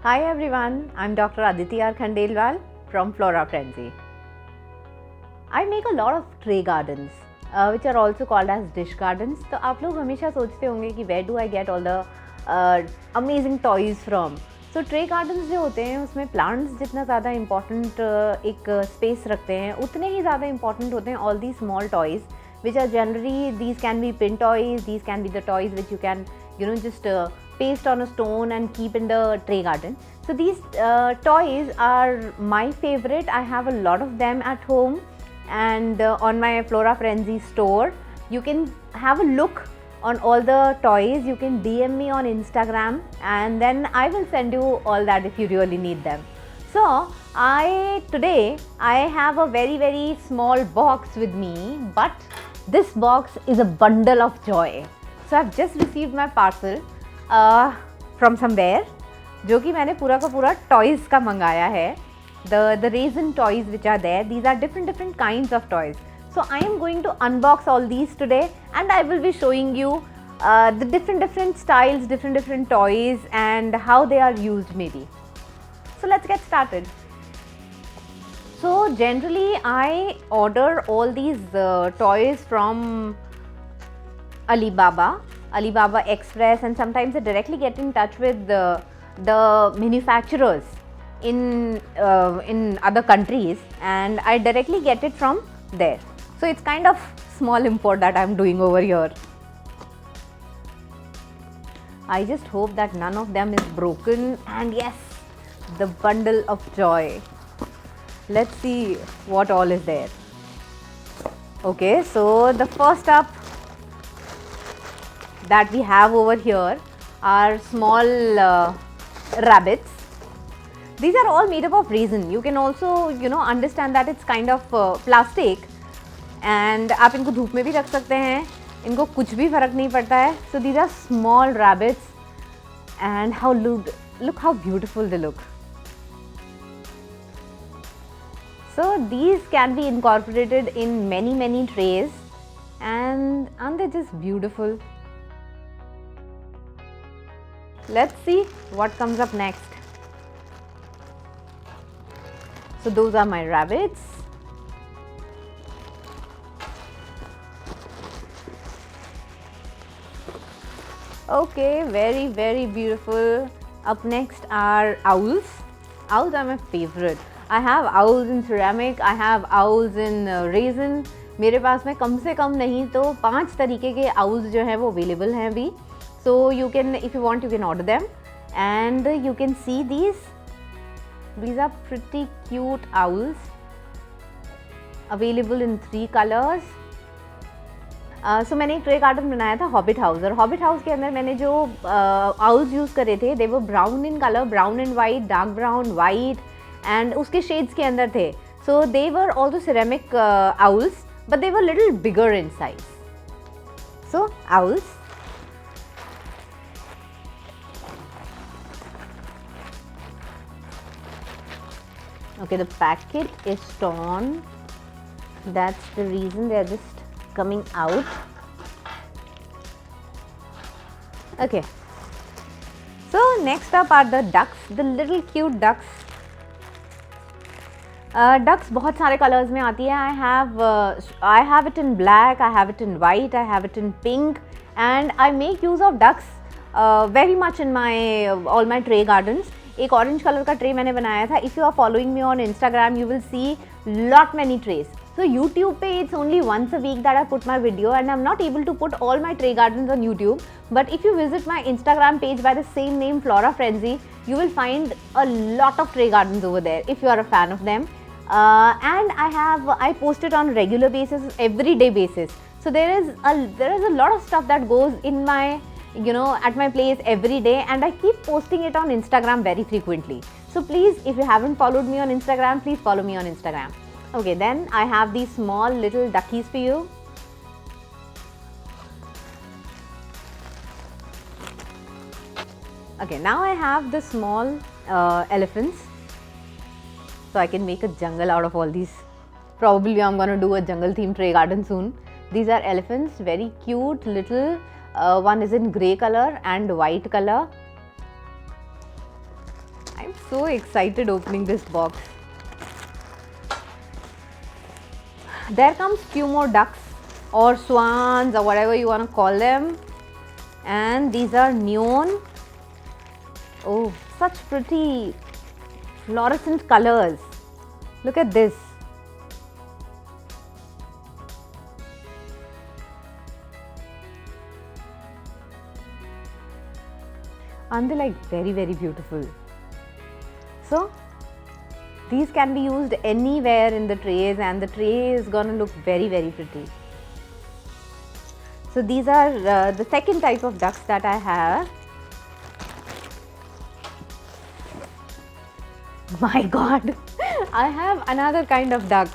Hi everyone, I'm Dr. Aditi R. Khandelwal from Flora Frenzy. I make a lot of tray gardens which are also called as dish gardens. तो आप लोग हमेशा सोचते होंगे कि where do I get all the amazing toys from? So tray gardens जो होते हैं उसमें plants जितना ज़्यादा important एक space रखते हैं उतने ही ज़्यादा important होते हैं all these small toys which are generally, these can be pin toys, these can be the toys which you can just paste on a stone and keep in the tray garden. So these toys are my favorite. I have a lot of them at home and on my Flora Frenzy store. You can have a look on all the toys. You can DM me on Instagram and then I will send you all that if you really need them. So today I have a very small box with me, but this box is a bundle of joy. So I've just received my parcel from somewhere, जो कि मैंने पूरा का पूरा toys का मंगाया है. The raisin toys which are there, these are different kinds of toys. So I am going to unbox all these today and I will be showing you the different styles, different toys and how they are used maybe. So let's get started. So generally I order all these toys from Alibaba Express, and sometimes I directly get in touch with the manufacturers in other countries and I directly get it from there. So it's kind of small import that I'm doing over here. I just hope that none of them is broken, and yes, the bundle of joy. Let's see what all is there. Okay, so the first up that we have over here are small rabbits. These are all made up of resin. You can also understand that it's kind of plastic and आप इनको धूप में भी रख सकते हैं, इनको कुछ भी फर्क नहीं पड़ता है. So these are small rabbits and look how beautiful they look. So these can be incorporated in many trays and aren't they just beautiful? Let's see what comes up next. So those are my rabbits. Okay, very beautiful. Up next are owls. Owls are my favorite. I have owls in ceramic, I have owls in resin. मेरे पास में कम से कम नहीं तो 5 तरीके के owls जो हैं वो available हैं अभी. So you can, if you want, you can order them. And you can see these are pretty cute owls, available in 3 colors. So मैंने एक ट्रे गार्डन बनाया था हॉबिट हाउस, और हॉबिट हाउस के अंदर मैंने जो आउल्स यूज़ करे थे, दे वो brown in colour, brown and white, dark brown, white and उसके शेड्स के अंदर थे. So they were also ceramic owls but they were little bigger in size. So owls. Okay, the packet is torn. That's the reason they are just coming out. Okay, so next up are the ducks, the little cute ducks. Ducks बहुत सारे colors में आती है. I have it in black, I have it in white, I have it in pink, and I make use of ducks very much in my all my tray gardens. एक orange colour का tray मैंने बनाया था. If you are following me on Instagram you will see lot many trays. So YouTube पे it's only once a week that I put my video and I'm not able to put all my tray gardens on YouTube. But if you visit my Instagram page by the same name, Flora Frenzy, you will find a lot of tray gardens over there if you are a fan of them. And I post it on regular basis, everyday basis. So there is a lot of stuff that goes in my at my place every day, and I keep posting it on Instagram very frequently. So please, if you haven't followed me on Instagram, please follow me on Instagram. Okay, then I have these small little duckies for you. Okay, now I have the small elephants. So I can make a jungle out of all these. Probably I'm gonna do a jungle themed tray garden soon. These are elephants, very cute little. One is in grey color and white color. so excited opening this box. There comes few more ducks or swans or whatever you want to call them, and these are neon. Oh, such pretty fluorescent colors. Look at this. Aren't they like very, very beautiful? So these can be used anywhere in the trays, and the tray is gonna look very, very pretty. So these are the second type of ducks that I have. My God, I have another kind of duck.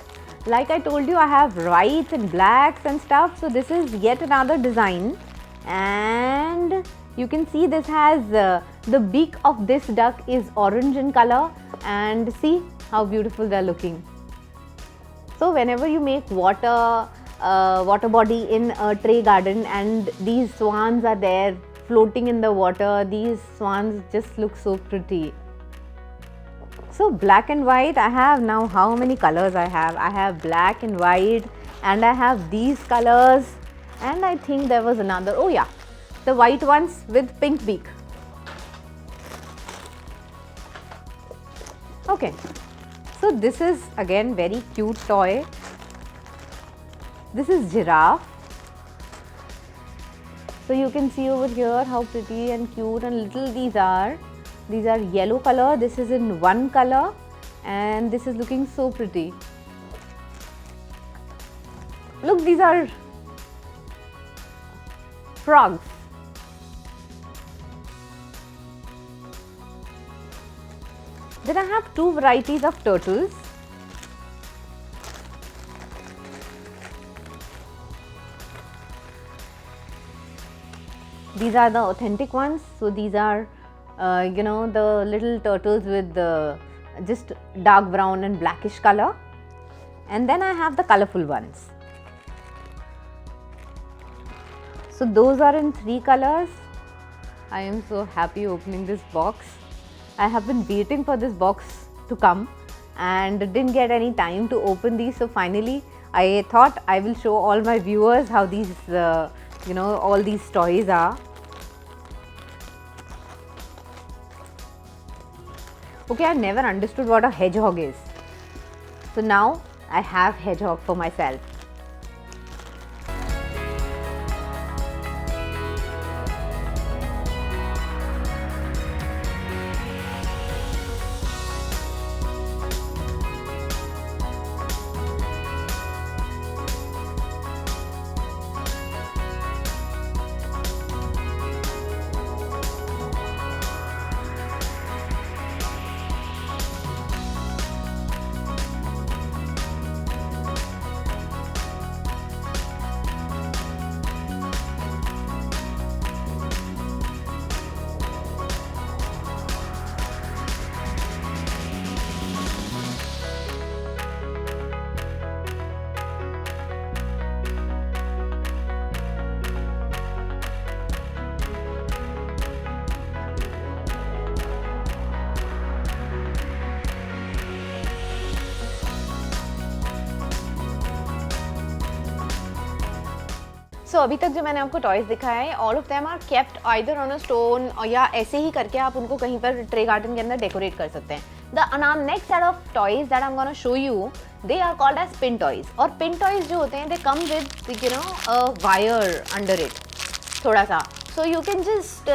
Like I told you, I have whites and blacks and stuff. So this is yet another design, and you can see this has the beak of this duck is orange in color, and see how beautiful they're looking. So whenever you make water body in a tray garden and these swans are there floating in the water, these swans just look so pretty. So black and white, I have now how many colors I have? I have black and white, and I have these colors, and I think there was another, oh yeah, the white ones with pink beak. Okay, so this is again very cute toy. This is giraffe. So you can see over here how pretty and cute and little these are. These are yellow color, this is in one color, and this is looking so pretty. Look, these are frogs. Then I have two varieties of turtles. These are the authentic ones. So these are the little turtles with the just dark brown and blackish color, and then I have the colorful ones. So those are in 3 colors. I am so happy opening this box. I have been waiting for this box to come and didn't get any time to open these, so finally I thought I will show all my viewers how these all these toys are. Okay, I never understood what a hedgehog is. So now I have hedgehog for myself. सो अभी तक जो मैंने आपको toys दिखाया है, all of them are kept either on a stone, या ऐसे ही करके आप उनको कहीं पर ट्रे गार्डन के अंदर डेकोरेट कर सकते हैं. The next set of toys that I am gonna show you, they are called as pin toys. और पिन टॉयज जो होते हैं, they come with a wire under it थोड़ा सा, so you can just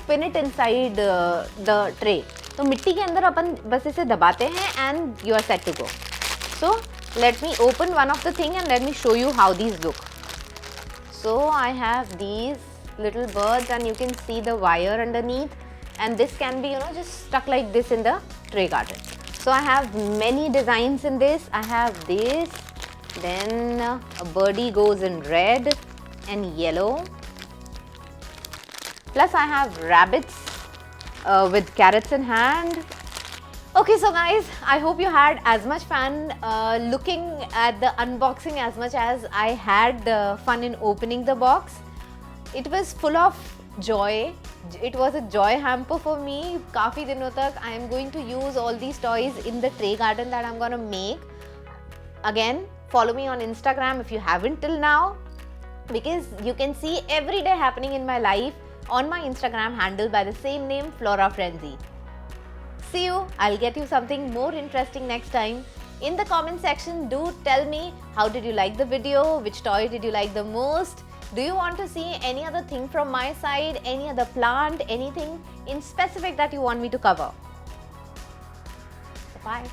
pin it inside the tray. तो मिट्टी के अंदर अपन बस इसे दबाते हैं and you are set to go. So let me open one of the thing and let me show you how these look. So I have these little birds and you can see the wire underneath, and this can be just stuck like this in the tray garden. So I have many designs in this. I have this, then a birdie goes in red and yellow, plus I have rabbits with carrots in hand. Okay, so guys, I hope you had as much fun looking at the unboxing as much as I had fun in opening the box. It was full of joy. It was a joy hamper for me. काफ़ी दिनों तक I am going to use all these toys in the tray garden that I'm gonna make. Again, follow me on Instagram if you haven't till now, because you can see every day happening in my life on my Instagram handle by the same name, Flora Frenzy. See you. I'll get you something more interesting next time. In the comment section, do tell me how did you like the video, which toy did you like the most. Do you want to see any other thing from my side, any other plant, anything in specific that you want me to cover? Bye.